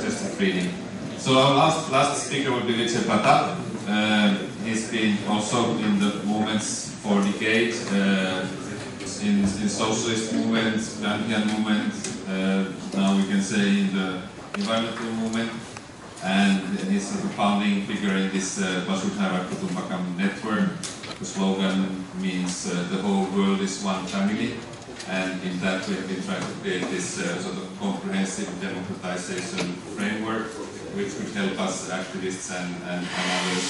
just reading. So our last speaker will be Vijay Pratap. He's been also in the movements for decades, in socialist movement, Gandhian movement, now we can say in the environmental movement, and he's the founding figure in this Vasudhara Kutumbakam network. The slogan means the whole world is one family, and in that we have been trying to create this sort of comprehensive democratization framework which would help us activists and others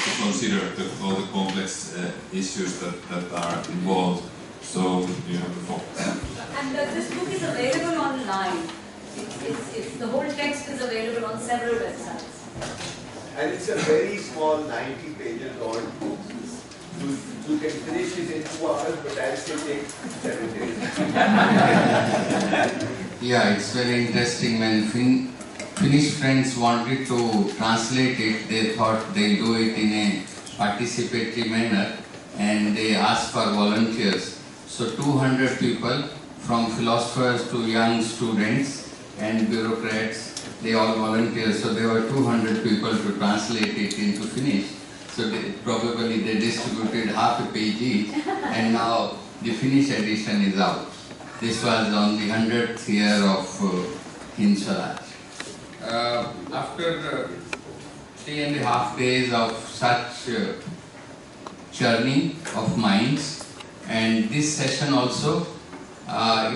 to consider all the complex issues that are involved. So you have the focus. And this book is available online. The whole text is available on several websites. And it's a very small 90 pages long book. You can finish it in 2 hours, but I'll say take 7 days. Yeah, it's very interesting. When Finnish friends wanted to translate it, they thought they'll do it in a participatory manner, and they asked for volunteers. So 200 people, from philosophers to young students and bureaucrats, they all volunteered. So there were 200 people to translate it into Finnish. So probably they distributed half a page each, and now the Finnish edition is out. This was on the 100th year of Hind Swaraj. After 3.5 days of such churning of minds, and this session also,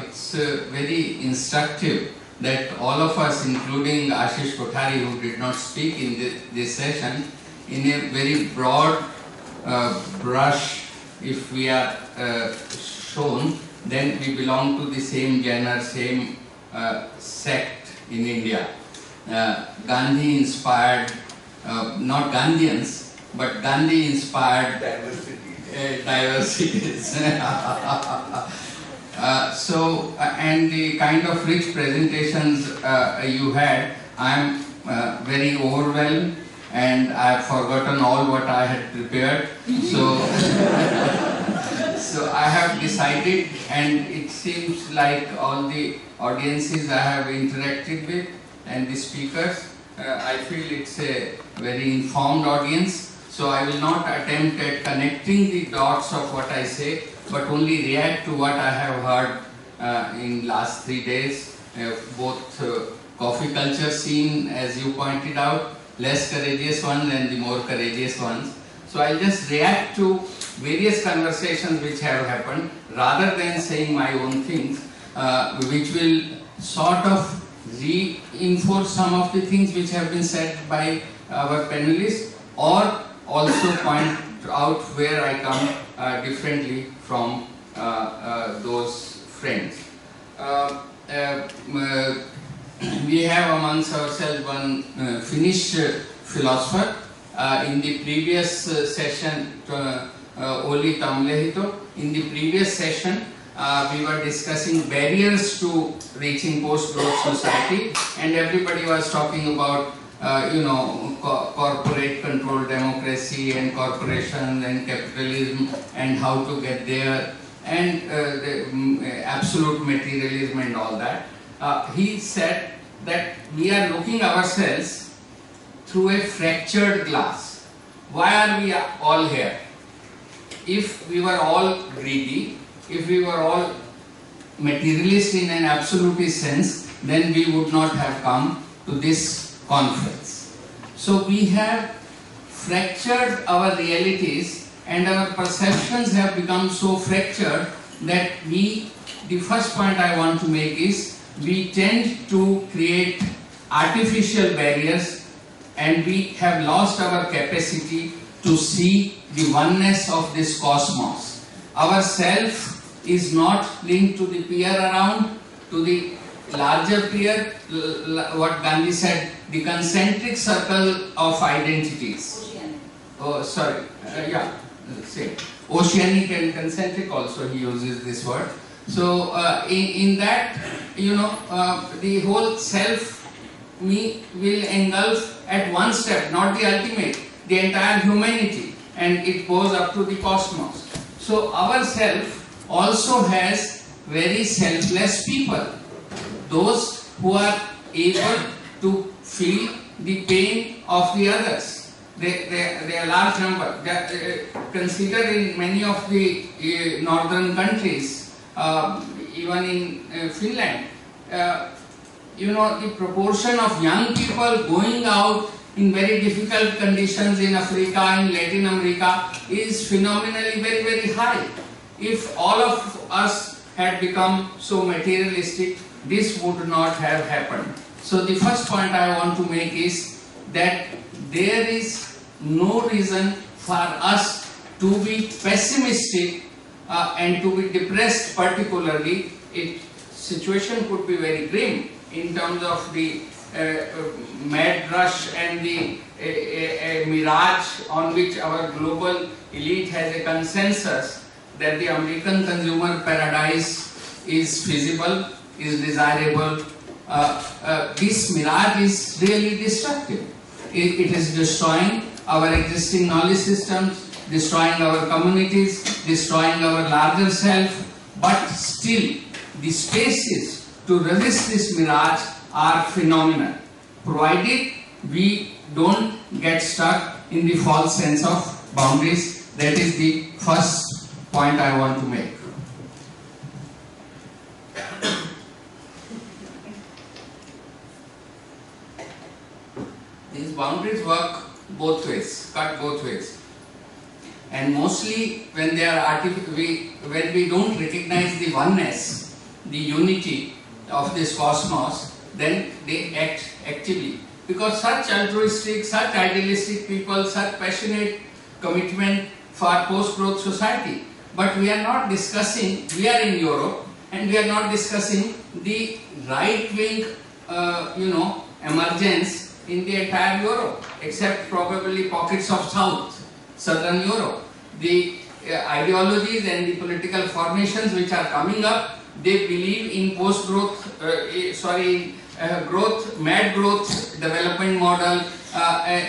it's very instructive that all of us, including Ashish Kothari, who did not speak in this session, in a very broad brush, if we are shown, then we belong to the same genre, same sect in India. Gandhi inspired, not Gandhians, but Gandhi inspired diversities. And the kind of rich presentations you had, I am very overwhelmed, and I have forgotten all what I had prepared. So, so I have decided, and it seems like all the audiences I have interacted with and the speakers, I feel it's a very informed audience. So I will not attempt at connecting the dots of what I say, but only react to what I have heard in last 3 days, both coffee culture scene, as you pointed out, less courageous ones and the more courageous ones. So I'll just react to various conversations which have happened rather than saying my own things, which will sort of reinforce some of the things which have been said by our panelists, or also point out where I come differently from those friends. We have amongst ourselves one Finnish philosopher. In the previous session, Olli Tamlehito, in the previous session, we were discussing barriers to reaching post-growth society, and everybody was talking about corporate controlled democracy and corporations and capitalism and how to get there, and the absolute materialism and all that. He said that we are looking ourselves through a fractured glass. Why are we all here? If we were all greedy, if we were all materialist in an absolutist sense, then we would not have come to this conference. So we have fractured our realities, and our perceptions have become so fractured that the first point I want to make is, we tend to create artificial barriers, and we have lost our capacity to see the oneness of this cosmos. Our self is not linked to the peer around, to the larger peer, what Gandhi said, the concentric circle of identities. Oceanic. Oh, sorry, same. Oceanic and concentric also, he uses this word. So in that, the whole self, me, will engulf at one step, not the ultimate, the entire humanity, and it goes up to the cosmos. So our self also has very selfless people, those who are able to feel the pain of the others. They are large number. Consider in many of the northern countries, even in Finland, the proportion of young people going out in very difficult conditions in Africa, in Latin America is phenomenally very, very high. If all of us had become so materialistic, this would not have happened. So the first point I want to make is that there is no reason for us to be pessimistic and to be depressed particularly. Situation could be very grim in terms of the mad rush and the mirage on which our global elite has a consensus that the American consumer paradise is feasible, is desirable. This mirage is really destructive. It is destroying our existing knowledge systems, destroying our communities, destroying our larger self, but still the spaces to resist this mirage are phenomenal, provided we don't get stuck in the false sense of boundaries. That is the first point I want to make. These boundaries work both ways, cut both ways. And mostly when they are when we don't recognize the oneness, the unity of this cosmos, then they act actively. Because such altruistic, such idealistic people, such passionate commitment for post-growth society. But we are not discussing, we are in Europe, and we are not discussing the right-wing, emergence in the entire Europe, except probably pockets of southern Europe. The ideologies and the political formations which are coming up, they believe in post-growth, mad growth development model,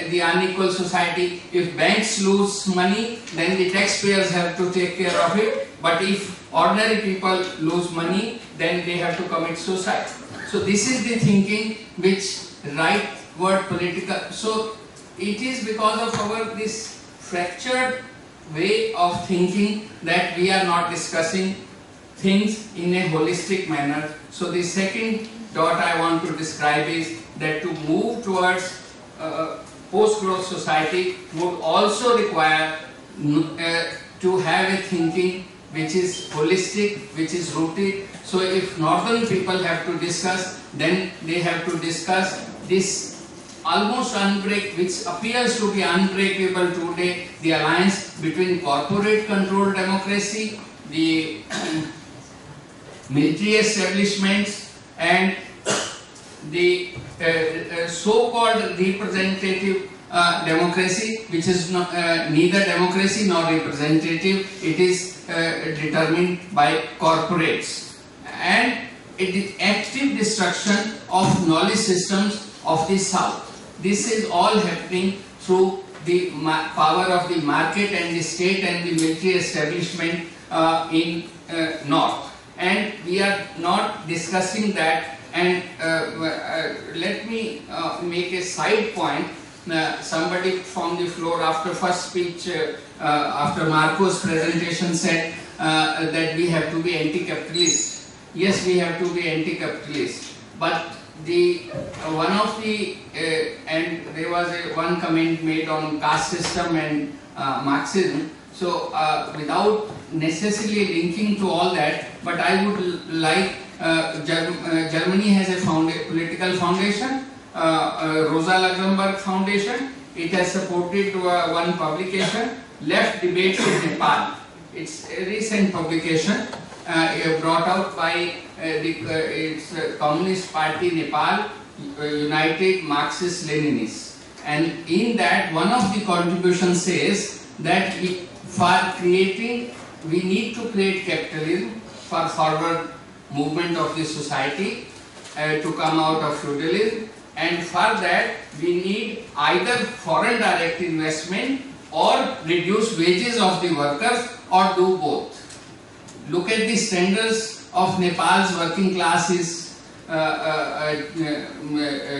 the unequal society. If banks lose money, then the taxpayers have to take care of it. But if ordinary people lose money, then they have to commit suicide. So this is the thinking which rightward political. So it is because of our this fractured way of thinking that we are not discussing things in a holistic manner. So the second dot I want to describe is that to move towards post-growth society would also require to have a thinking which is holistic, which is rooted. So if northern people have to discuss, then they have to discuss this almost which appears to be unbreakable today, the alliance between corporate controlled democracy, the military establishments, and the so-called representative democracy, which is neither democracy nor representative. It is determined by corporates, and it is active destruction of knowledge systems of the South. This is all happening through the power of the market and the state and the military establishment in North. And we are not discussing that. And let me make a side point. Somebody from the floor after first speech, after Marco's presentation, said that we have to be anti-capitalist. Yes, we have to be anti-capitalist. But one of the and there was one comment made on caste system and Marxism. So without necessarily linking to all that, but I would like Germany has a political foundation, Rosa Luxemburg Foundation. It has supported one publication, Left Debates in Nepal. It's a recent publication brought out by its Communist Party Nepal, United Marxist-Leninists. And in that, one of the contributions says that we need to create capitalism for forward movement of the society to come out of feudalism, and for that we need either foreign direct investment or reduce wages of the workers, or do both. Look at the standards of Nepal's working classes,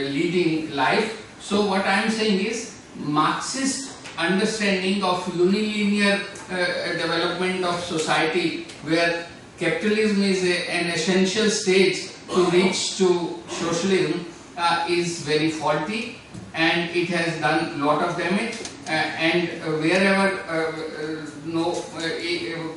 leading life. So what I am saying is Marxist understanding of unilinear development of society, where capitalism is an essential stage to reach to socialism, is very faulty, and it has done lot of damage. And wherever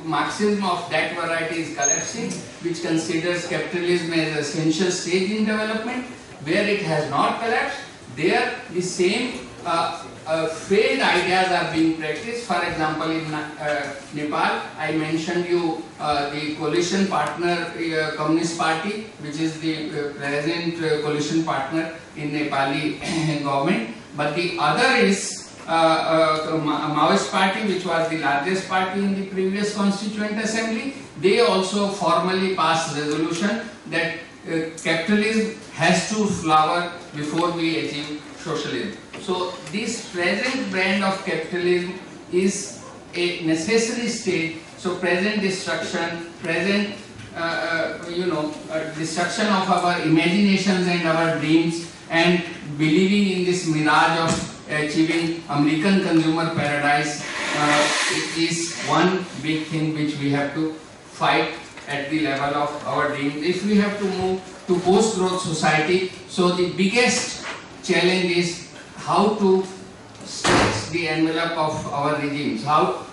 Marxism of that variety is collapsing, which considers capitalism as an essential stage in development, where it has not collapsed, there the same failed ideas are being practiced. For example, in Nepal, I mentioned you the coalition partner Communist Party, which is the present coalition partner in Nepali government. But the other is Maoist Party, which was the largest party in the previous Constituent Assembly. They also formally passed resolution that capitalism has to flower before we achieve socialism. So this present brand of capitalism is a necessary stage. So present destruction, present destruction of our imaginations and our dreams, and believing in this mirage of achieving American consumer paradise, it is one big thing which we have to fight at the level of our dreams. If we have to move to post-growth society, so the biggest challenge is how to stretch the envelope of our regimes, how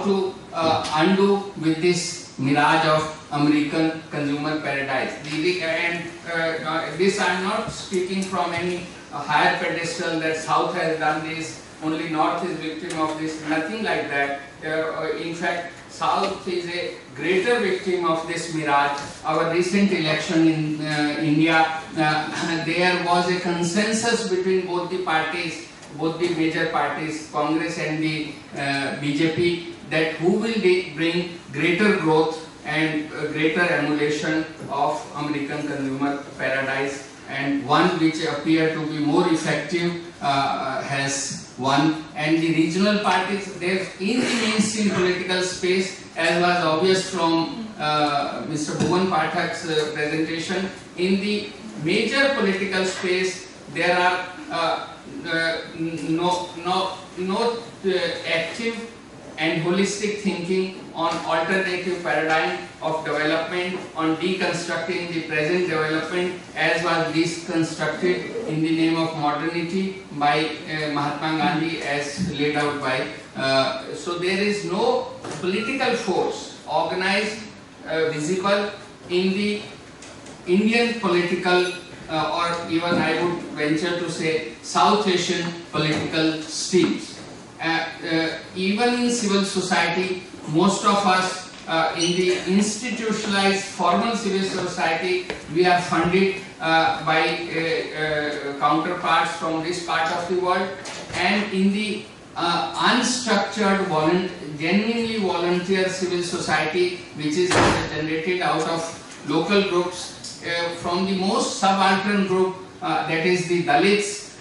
to undo with this mirage of American consumer paradise. This I am not speaking from any higher pedestal that South has done this, only North is victim of this, nothing like that. In fact, South is a greater victim of this mirage. Our recent election in India, there was a consensus between both the parties, both the major parties, Congress and the BJP, that who will bring greater growth and greater emulation of American consumer paradise, and one which appeared to be more effective has won. And the regional parties, there in the mainstream political space, as was obvious from Mr. Bhuvan Pathak's presentation, in the major political space there are no active and holistic thinking on alternative paradigm of development, on deconstructing the present development as was deconstructed in the name of modernity by Mahatma Gandhi, as laid out by. So there is no political force organized, visible in the Indian political or even I would venture to say South Asian political streams. Even in civil society, most of us in the institutionalized formal civil society, we are funded by counterparts from this part of the world, and in the unstructured, genuinely volunteer civil society, which is generated out of local groups, from the most subaltern group, that is the Dalits,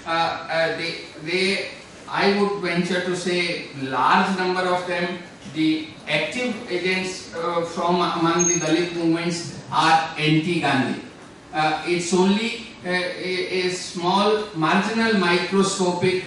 I would venture to say large number of them, the active agents from among the Dalit movements are anti-Gandhi. It's only a small marginal microscopic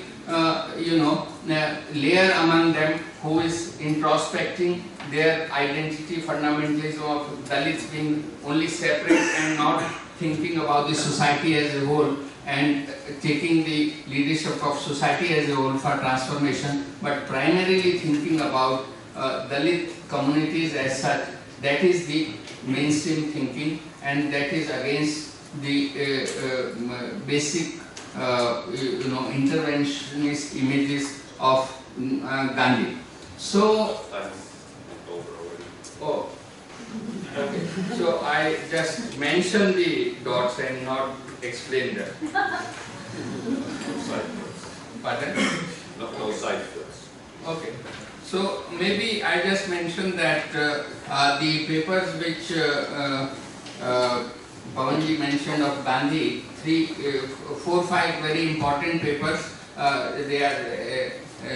layer among them who is introspecting their identity, fundamentalism of Dalits being only separate and not thinking about the society as a whole and taking the leadership of society as a whole for transformation, but primarily thinking about Dalit communities as such. That is the mainstream thinking, and that is against the basic interventionist images of Gandhi. So, okay. So I just mentioned the dots and not explained them. Pardon? No side quotes. Okay. So maybe I just mentioned that the papers which Pawanji mentioned of Gandhi, 4 or 5 very important papers. They are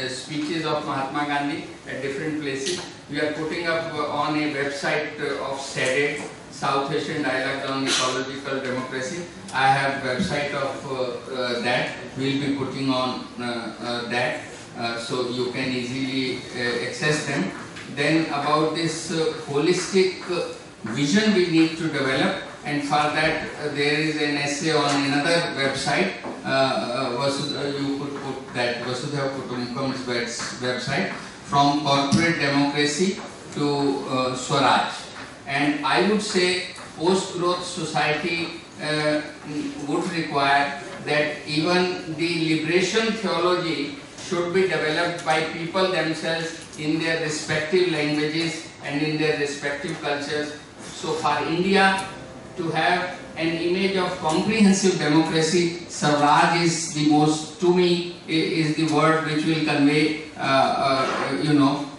speeches of Mahatma Gandhi at different places. We are putting up on a website of SEDET, South Asian Dialogue on Ecological Democracy. I have website of that. We'll be putting on that, so you can easily access them. Then about this holistic vision we need to develop, and for that there is an essay on another website. You could put that Vasudha Kutumbakm's website, From Corporate Democracy to Swaraj. And I would say post-growth society would require that even the liberation theology should be developed by people themselves in their respective languages and in their respective cultures. So for India to have an image of comprehensive democracy, Swaraj is the most, to me, is the word which will convey,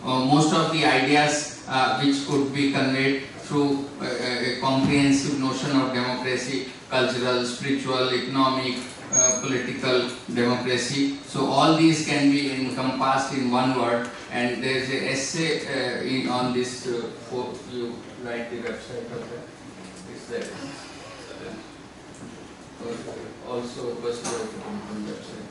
most of the ideas which could be conveyed through a comprehensive notion of democracy, cultural, spiritual, economic, political democracy. So all these can be encompassed in one word, and there is an essay on this. You write the website of that. It's there. Also, was the website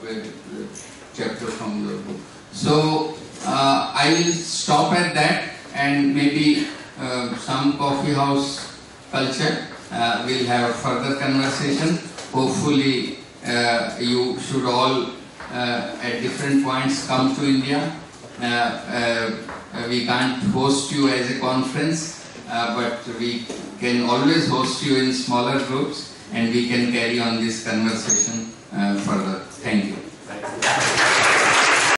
where the chapter from the book. So I will stop at that, and maybe some coffee house culture. We'll have a further conversation. Hopefully, you should all at different points come to India. We can't host you as a conference, but we can always host you in smaller groups, and we can carry on this conversation further.